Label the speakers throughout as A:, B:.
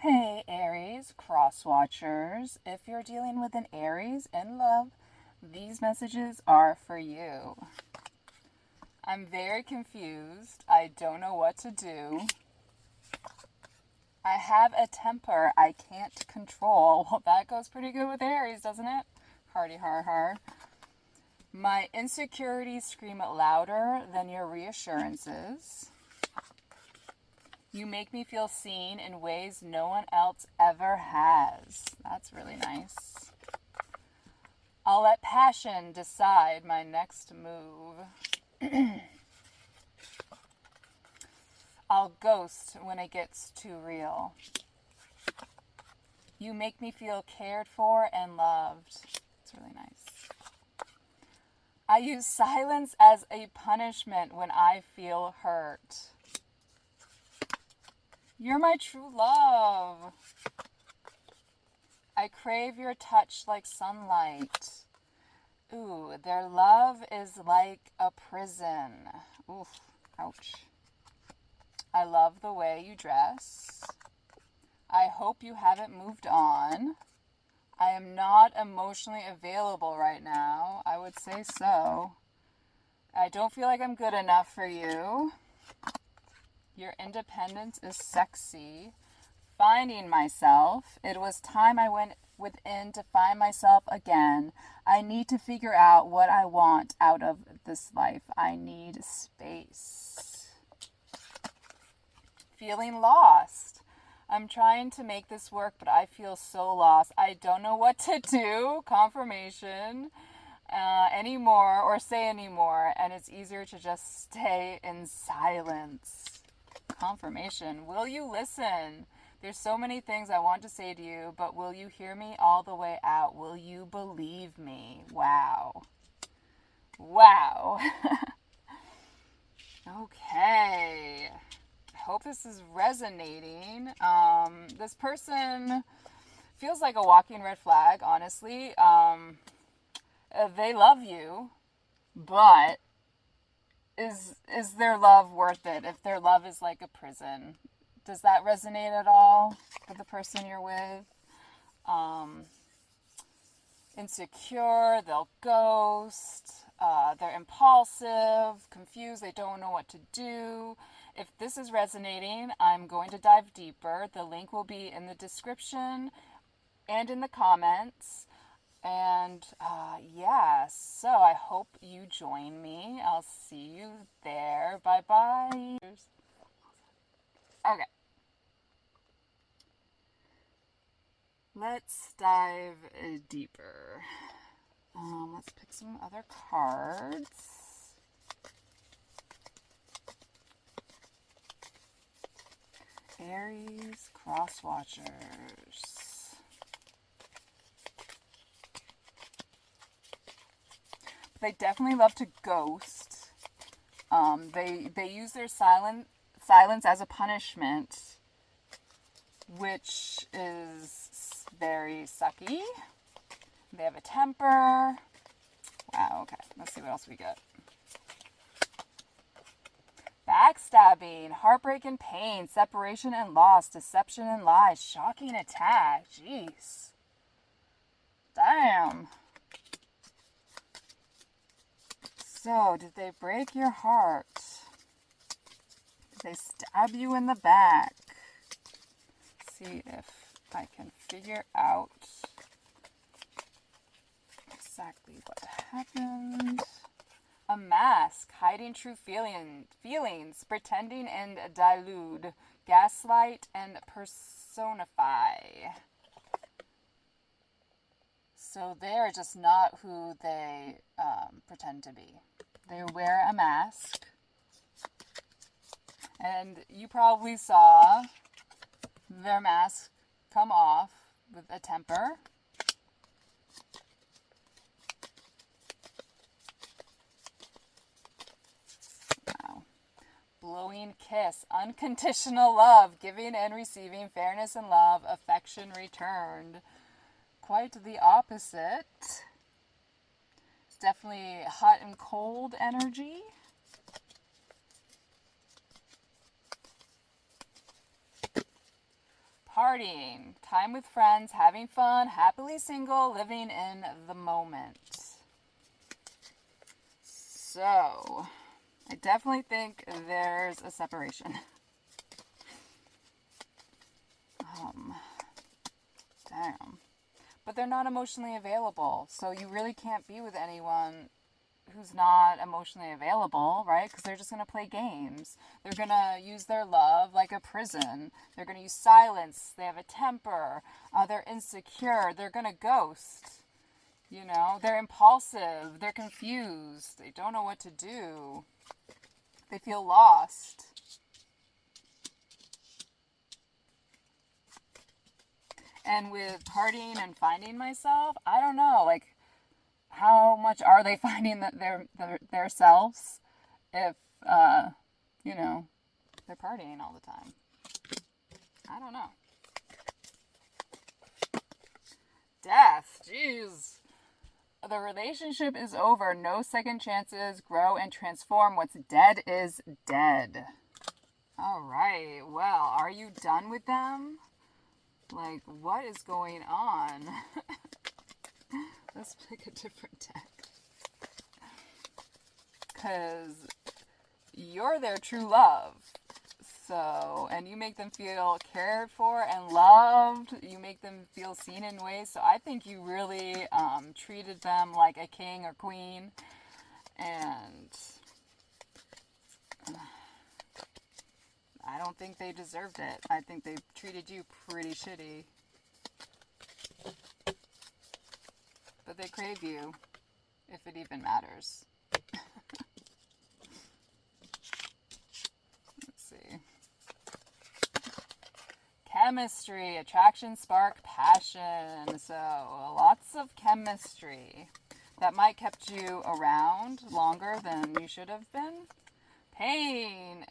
A: Hey Aries, Crosswatchers. If you're dealing with an Aries in love, these messages are for you. I'm very confused. I don't know what to do. I have a temper I can't control. Well, that goes pretty good with Aries, doesn't it? Hardy har har. My insecurities scream louder than your reassurances. You make me feel seen in ways no one else ever has. That's really nice. I'll let passion decide my next move. I'll ghost when it gets too real. You make me feel cared for and loved. It's really nice. I use silence as a punishment when I feel hurt. You're my true love. I crave your touch like sunlight. Ooh, their love is like a prison. Oof, ouch. I love the way you dress. I hope you haven't moved on. I am not emotionally available right now. I would say so. I don't feel like I'm good enough for you. Your independence is sexy. Finding myself. It was time I went within to find myself again. I need to figure out what I want out of this life. I need space. Feeling lost. I'm trying to make this work, but I feel so lost. I don't know what to do. Confirmation. Anymore or say anymore, and it's easier to just stay in silence. Confirmation. Will you listen? There's so many things I want to say to you, but will you hear me all the way out? Will you believe me? Wow. Wow. Okay. I hope this is resonating. This person feels like a walking red flag, honestly. They love you, but is their love worth it? If their love is like a prison, does that resonate at all with the person you're with? Insecure, they'll ghost, they're impulsive, confused, they don't know what to do. If this is resonating, I'm going to dive deeper. The link will be in the description and in the comments. And yeah, so I hope you join me. I'll see you there. Bye-bye. Okay. Let's dive deeper. Let's pick some other cards. Aries, Crosswatchers. They definitely love to ghost. They use their silence as a punishment, which is very sucky. They have a temper. Wow, okay. Let's see what else we get. Backstabbing, heartbreak and pain, separation and loss, deception and lies, shocking attack. Jeez. Damn. So, did they break your heart? Did they stab you in the back? See if I can figure out exactly what happened. A mask, hiding true feelings, pretending and delude, gaslight and personify. So they're just not who they pretend to be. They wear a mask. And you probably saw their mask come off with a temper. Wow. Blowing kiss, unconditional love, giving and receiving, fairness and love, affection returned. Quite the opposite. It's definitely hot and cold energy. partying, time with friends, having fun, happily single, living in the moment. So, I definitely think there's a separation. Damn. But they're not emotionally available, so you really can't be with anyone who's not emotionally available, right? Because they're just going to play games. They're going to use their love like a prison. They're going to use silence. They have a temper. They're insecure. They're going to ghost. You know, they're impulsive. They're confused. They don't know what to do. They feel lost. And with partying and finding myself, I don't know, like, how much are they finding that their selves if, you know, they're partying all the time? I don't know. Death, jeez. The relationship is over. No second chances. Grow and transform. What's dead is dead. All right. Well, are you done with them? Like, what is going on? Let's pick a different deck. Because you're their true love. So, and you make them feel cared for and loved. You make them feel seen in ways. So I think you really treated them like a king or queen. And I don't think they deserved it. I think they treated you pretty shitty. But they crave you, if it even matters. Let's see. Chemistry, attraction, spark, passion. So, lots of chemistry. That might kept you around longer than you should have been. Pain,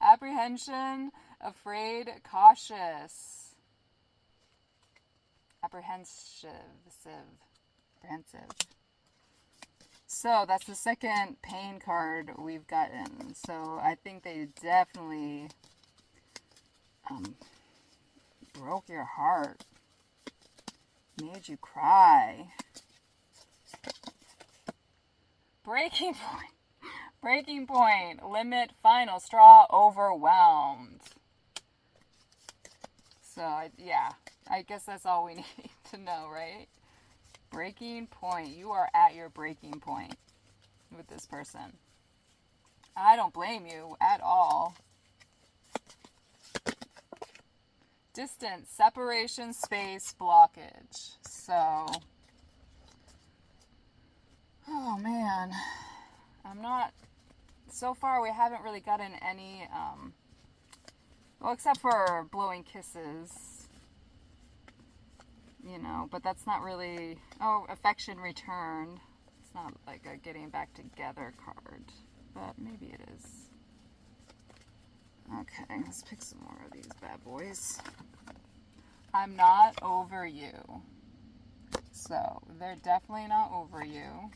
A: apprehension, afraid, cautious. Apprehensive. So that's the second pain card we've gotten. So I think they definitely broke your heart, made you cry. Breaking point, limit, final straw, overwhelmed. So yeah, I guess that's all we need to know, right? Breaking point. You are at your breaking point with this person. I don't blame you at all. Distance, separation, space, blockage. So, oh man, so far we haven't really gotten any, well, except for blowing kisses. You know, but that's not really, affection returned. It's not like a getting back together card, but maybe it is. Okay, let's pick some more of these bad boys. I'm not over you. So, they're definitely not over you.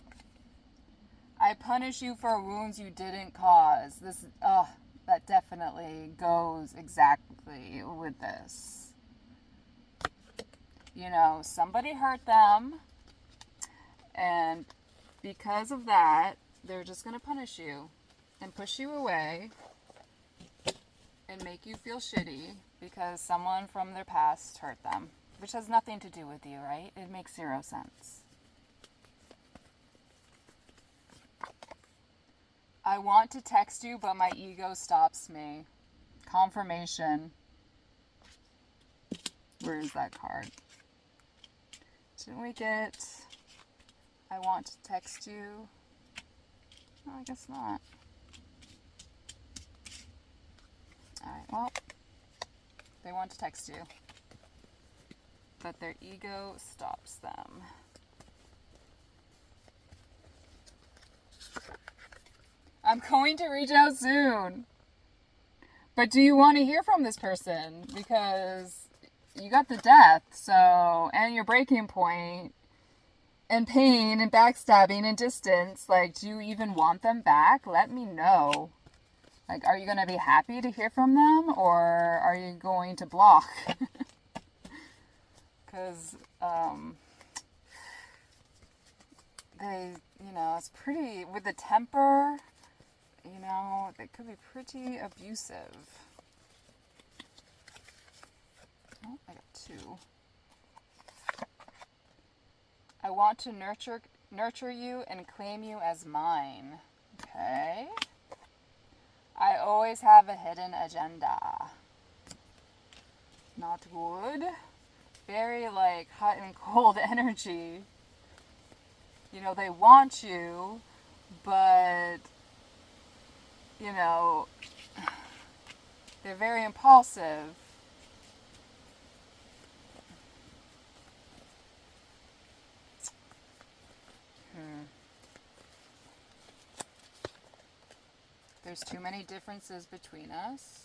A: I punish you for wounds you didn't cause. That definitely goes exactly with this. You know, somebody hurt them, and because of that, they're just going to punish you and push you away and make you feel shitty because someone from their past hurt them, which has nothing to do with you, right? It makes zero sense. I want to text you, but my ego stops me. Confirmation. Where is that card? Didn't we get, I want to text you? No, I guess not. Alright, well, they want to text you, but their ego stops them. I'm going to reach out soon. But do you want to hear from this person? Because you got the death, so, and your breaking point, and pain, and backstabbing, and distance. Like, do you even want them back? Let me know. Like, are you going to be happy to hear from them, or are you going to block? because they, you know, it's pretty, with the temper, you know, they could be pretty abusive. Oh, I got two. I want to nurture you and claim you as mine. Okay. I always have a hidden agenda. Not good. Very like hot and cold energy. You know, they want you, but, you know, they're very impulsive. There's too many differences between us.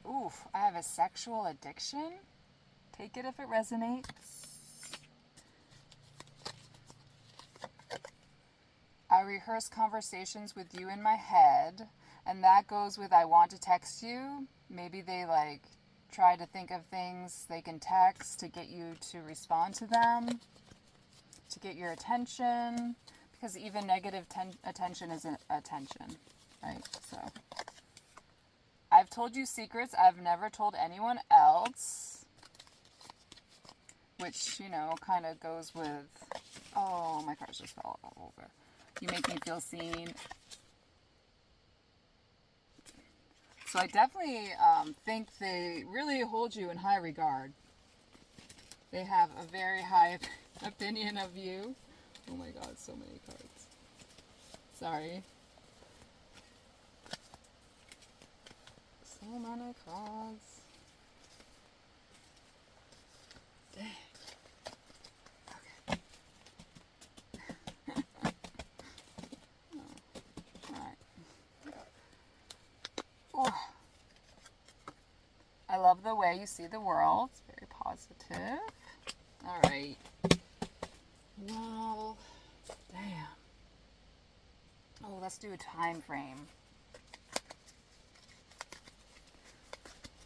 A: Oof, I have a sexual addiction. Take it if it resonates. I rehearse conversations with you in my head, and that goes with I want to text you. Maybe they like try to think of things they can text to get you to respond to them, to get your attention, because even negative attention isn't attention, right? So I've told you secrets I've never told anyone else, which, you know, kind of goes with, oh, my cards just fell over. You make me feel seen. So I definitely think they really hold you in high regard. They have a very high opinion of you. Oh my god, so many cards. Sorry. So many cards. Dang. Okay. Alright. Oh. I love the way you see the world. It's very positive. Alright. Well, damn. Oh, let's do a time frame.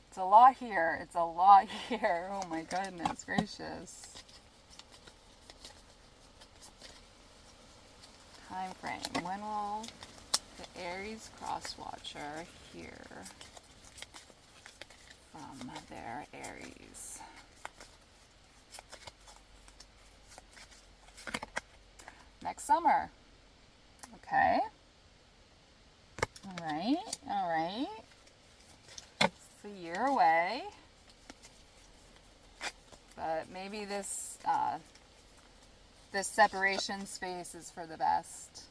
A: It's a lot here. It's a lot here. Oh my goodness gracious. Time frame. When will the Aries Crosswatcher hear from their Aries? Next summer. Okay. Alright, alright. It's a year away. But maybe this this separation space is for the best.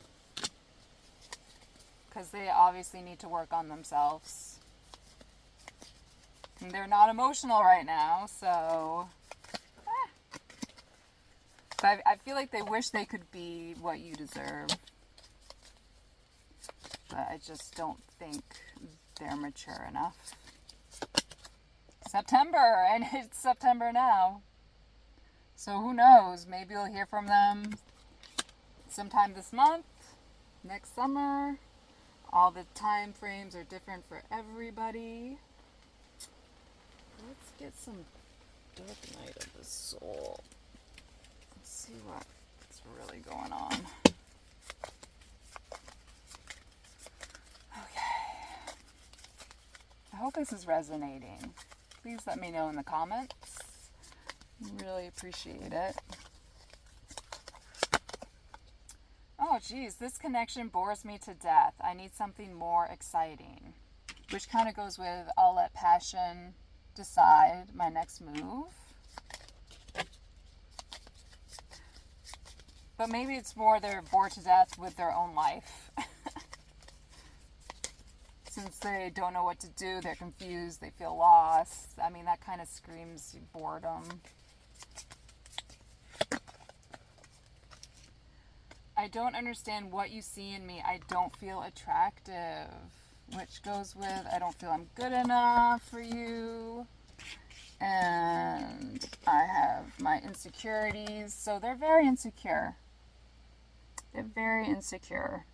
A: Because they obviously need to work on themselves. And they're not emotional right now, so... But I feel like they wish they could be what you deserve. But I just don't think they're mature enough. September! And it's September now. So who knows? Maybe you'll hear from them sometime this month, next summer. All the time frames are different for everybody. Let's get some Dark Night of the Soul. Let's see what's really going on. Okay. I hope this is resonating. Please let me know in the comments. Really appreciate it. Oh geez, this connection bores me to death. I need something more exciting. Which kind of goes with I'll let passion decide my next move. But maybe it's more they're bored to death with their own life. Since they don't know what to do, they're confused, they feel lost. I mean, that kind of screams boredom. I don't understand what you see in me. I don't feel attractive. Which goes with, I don't feel I'm good enough for you. And I have my insecurities. So they're very insecure. They're very insecure.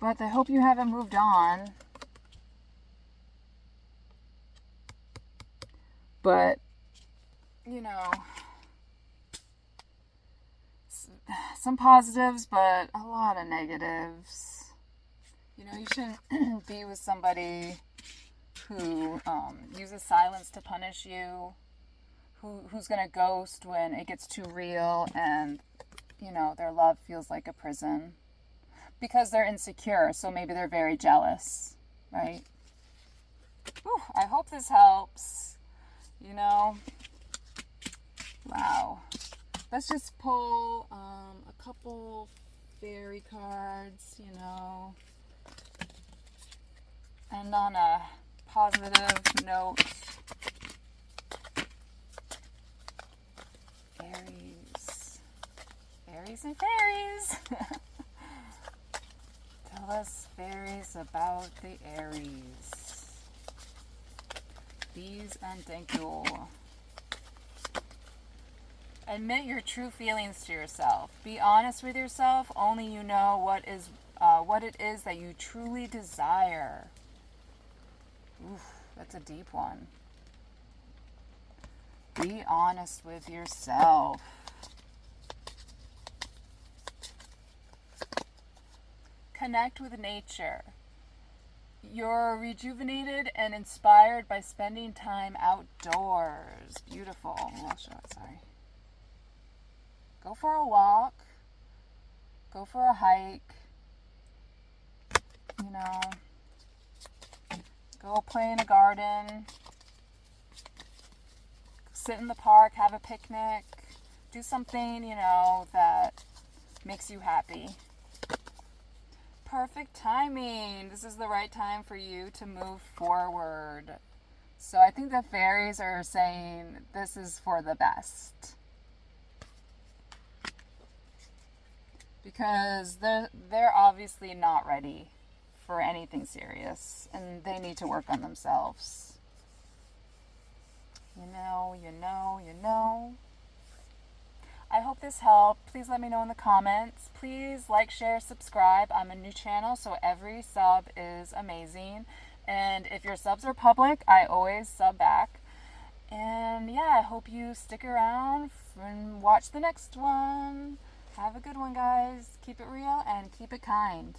A: But they hope you haven't moved on. But, you know, some positives, but a lot of negatives. You know, you shouldn't be with somebody who uses silence to punish you, who's going to ghost when it gets too real and, you know, their love feels like a prison. Because they're insecure, so maybe they're very jealous, right? Whew, I hope this helps, you know. Wow. Let's just pull a couple fairy cards, you know. And on a positive note, Aries and fairies. Tell us, fairies, about the Aries. Please and thank you. Admit your true feelings to yourself. Be honest with yourself. Only you know what it is that you truly desire. Oof, that's a deep one. Be honest with yourself. Connect with nature. You're rejuvenated and inspired by spending time outdoors. Beautiful. I'll show it, sorry. Go for a walk. Go for a hike. You know, go play in a garden. Sit in the park, have a picnic. Do something, you know, that makes you happy. Perfect timing. This is the right time for you to move forward. So I think the fairies are saying this is for the best. Because they're obviously not ready for anything serious. And they need to work on themselves. You know. I hope this helped. Please let me know in the comments. Please like, share, subscribe. I'm a new channel, so every sub is amazing. And if your subs are public, I always sub back. And yeah, I hope you stick around and watch the next one. Have a good one, guys. Keep it real and keep it kind.